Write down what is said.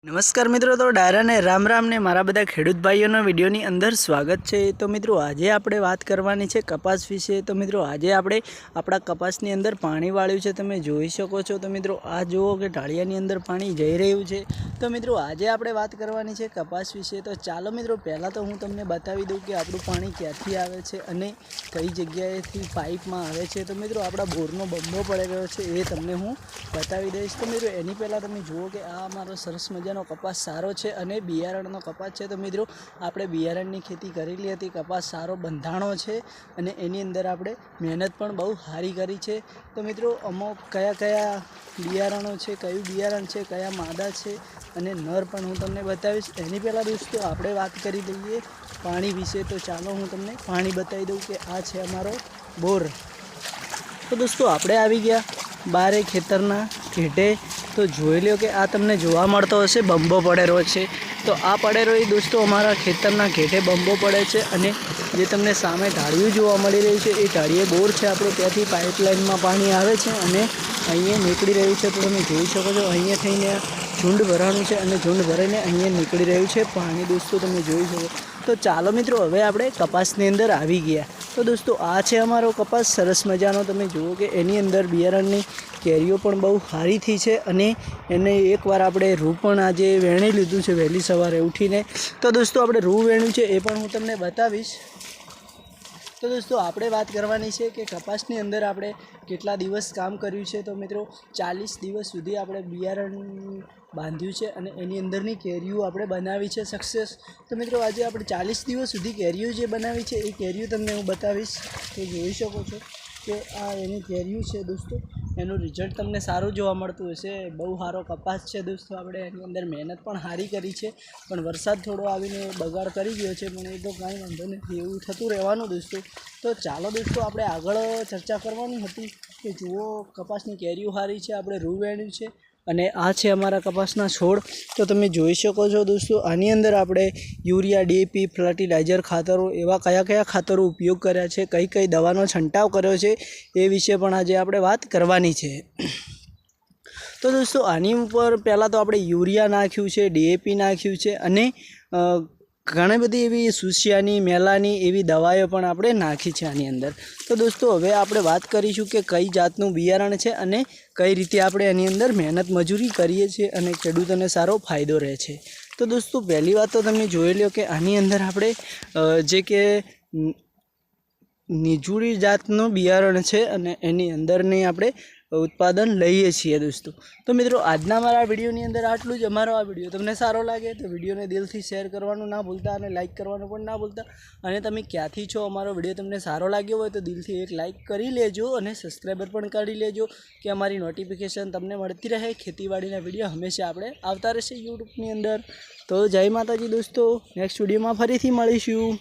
नमस्कार मित्रों, तो डायरा ने राम राम ने मारा बधा खेडूत भाईओनो विडियोनी अंदर स्वागत है। तो मित्रों आजे आपणे बात करवानी छे कपास विषे। तो मित्रों आजे आपणे आपणा कपासनी अंदर पाणी वाळ्युं छे, तमे जोई शको छो। तो मित्रों आ जुओ के ढाळियानी अंदर पाणी जई रह्युं छे। तो मित्रों आजे आपणे बात करवानी छे कपास विषे। तो चालो मित्रों पहला तो हूँ तमने बतावी दूँ कि आपणुं पाणी क्यांथी आवे छे अने कई जग्याएथी पाइपमां आवे छे। तो मित्रों आपणा बोरनो बंबो पड़ी गयो छे ए तमने हूँ बतावी दईश। तो मित्रों एनी पहेला तमे जुओ कि आ मारो सरस मजानो कपास सारो छे अने बियारणनो कपास छे। तो मित्रों आपणे बियारणनी खेती करेली हती, कपास सारो बंधाणो छे अने एनी अंदर आपणे मेहनत पण बहु सारी करी छे। तो मित्रों अमुक कया कया बियारणो छे, कयुं बियारण छे, कया मादा छे अने नर पण हूँ तमने बतावीश। एनी पहेला दोस्तों आपणे वात करी लईए पाणी विषे। तो चालो हूँ तमने पाणी बतावी दऊं कि आ छे अमारो बोर। तो दोस्तों आपणे आवी गया बारे खेतरना घेटे। तो जोई लो कि आ तमने जोवा मळतो हशे बंबो पड़ेलो छे। तो आ पड़ेलो ए दोस्तों अमारा खेतरना घेटे बंबो पड़े छे अने जे तमने सामे ढाळियुं जोवा मळी रह्युं छे ए ढाळिये बोर छे आपणो। त्यांथी पाइपलाइनमां पाणी आवे छे अने अहींया નીકળી રહ્યું છે। तो તમે જોઈ શકો છો અહીંયા થઈને झुंड भराणું છે અને झुंड ભરાઈને અહીંયા નીકળી રહ્યું છે પાણી दोस्तों તમે જોઈ શકો। तो ચાલો મિત્રો હવે આપણે કપાસની અંદર આવી ગયા। तो दोस्तों आ छे अमारो कपास सरस मजानो। तमे जुओ कि एनी अंदर बियारणनी केरीओ पण बहु सारी थी छे अने एने एकवार आपणे रूं पण आजे वेणी लीधुं छे वहेली सवारे उठीने। तो दोस्तों आपणे रूं वेण्युं छे ए पण हूँ तमने बतावीश। तो दोस्तों आपणे बात करवानी छे कि कपासनी अंदर आपणे केटला दिवस काम कर्युं छे। तो मित्रों 40 दिवस सुधी आपणे बियारण बांध्युं छे अने एनी अंदरनी केरीओ आपणे बनावी छे सक्सेस। तो मित्रों आज आपणे 40 दिवस सुधी केरीओ जे बनावी छे ए केरीओ तमने हूँ बतावीश। तो जोई शको छो कि आ एनी केरीओ छे दोस्तों। एनु रिजल्ट तमने सारूं जोवा मळतुं हशे। बहु सारो कपास छे दोस्तों। आपणे एनी अंदर मेहनत पण सारी करी छे पण वरसाद थोड़ो आवीने बगाड़ करी गयो छे पण ए तो कांई वांधो नथी, एवुं थतुं रहेवानुं दोस्तों। तो चालो दोस्तों आपणे आगळ चर्चा करवानी हती कि जुओ कपासनी केरीओ सारी छे, आपणे रूं वेण्युं छे अने आ छे अमारा कपासना छोड़। तो तमे जोई शको छो दोस्तों आनी अंदर आपणे यूरिया डीएपी फर्टिलाइजर खातरो एवा कया कया खातरो उपयोग कर्या छे, कई कई दवानो छंटाव कर्यो छे ए विषे पण आजे आपणे वात करवानी छे। तो दोस्तों आनी उपर पहला तो आपणे यूरिया नाख्युं छे, डीएपी नाख्युं छे अने घणी बधी एवी सूसियानी मेलानी एवी दवाओ पण आपणे नाखी छे आनी अंदर। तो दोस्तों हवे आपणे वात करीशुं कि कई जातनुं बियारण छे अने कई रीते आपणे एनी अंदर मेहनत मजूरी करीए छीए अने खेडूतोने सारो फायदो रहे छे। तो दोस्तों पहली बात तो तमे जोई लो कि आनी अंदर आपणे जे के निजूड़ी जातनुं बियारण छे अने एनी अंदरनी आपणे उत्पादन लईए छीए दोस्तों। तो मित्रों आजना मारा विडियोनी अंदर आटलुं ज। अमारो आ विडियो तमने सारो लागे तो विडियोने दिलथी शेर करवानुं ना भूलता अने लाइक करवानुं पण ना भूलता। अने तमे क्यांथी छो अमारो विडियो तमने सारो लाग्यो होय तो दिलथी एक लाइक करी लेजो अने सब्सक्राइबर पण करी लेजो कि अमारी नोटिफिकेशन तमने मळती रहे। खेतीवाड़ीना विडियो हमेशा आपणे आवता रहेशे यूट्यूबनी अंदर। तो जय माताजी दोस्तों, नेक्स्ट विडियोमां फरीथी मळीशुं।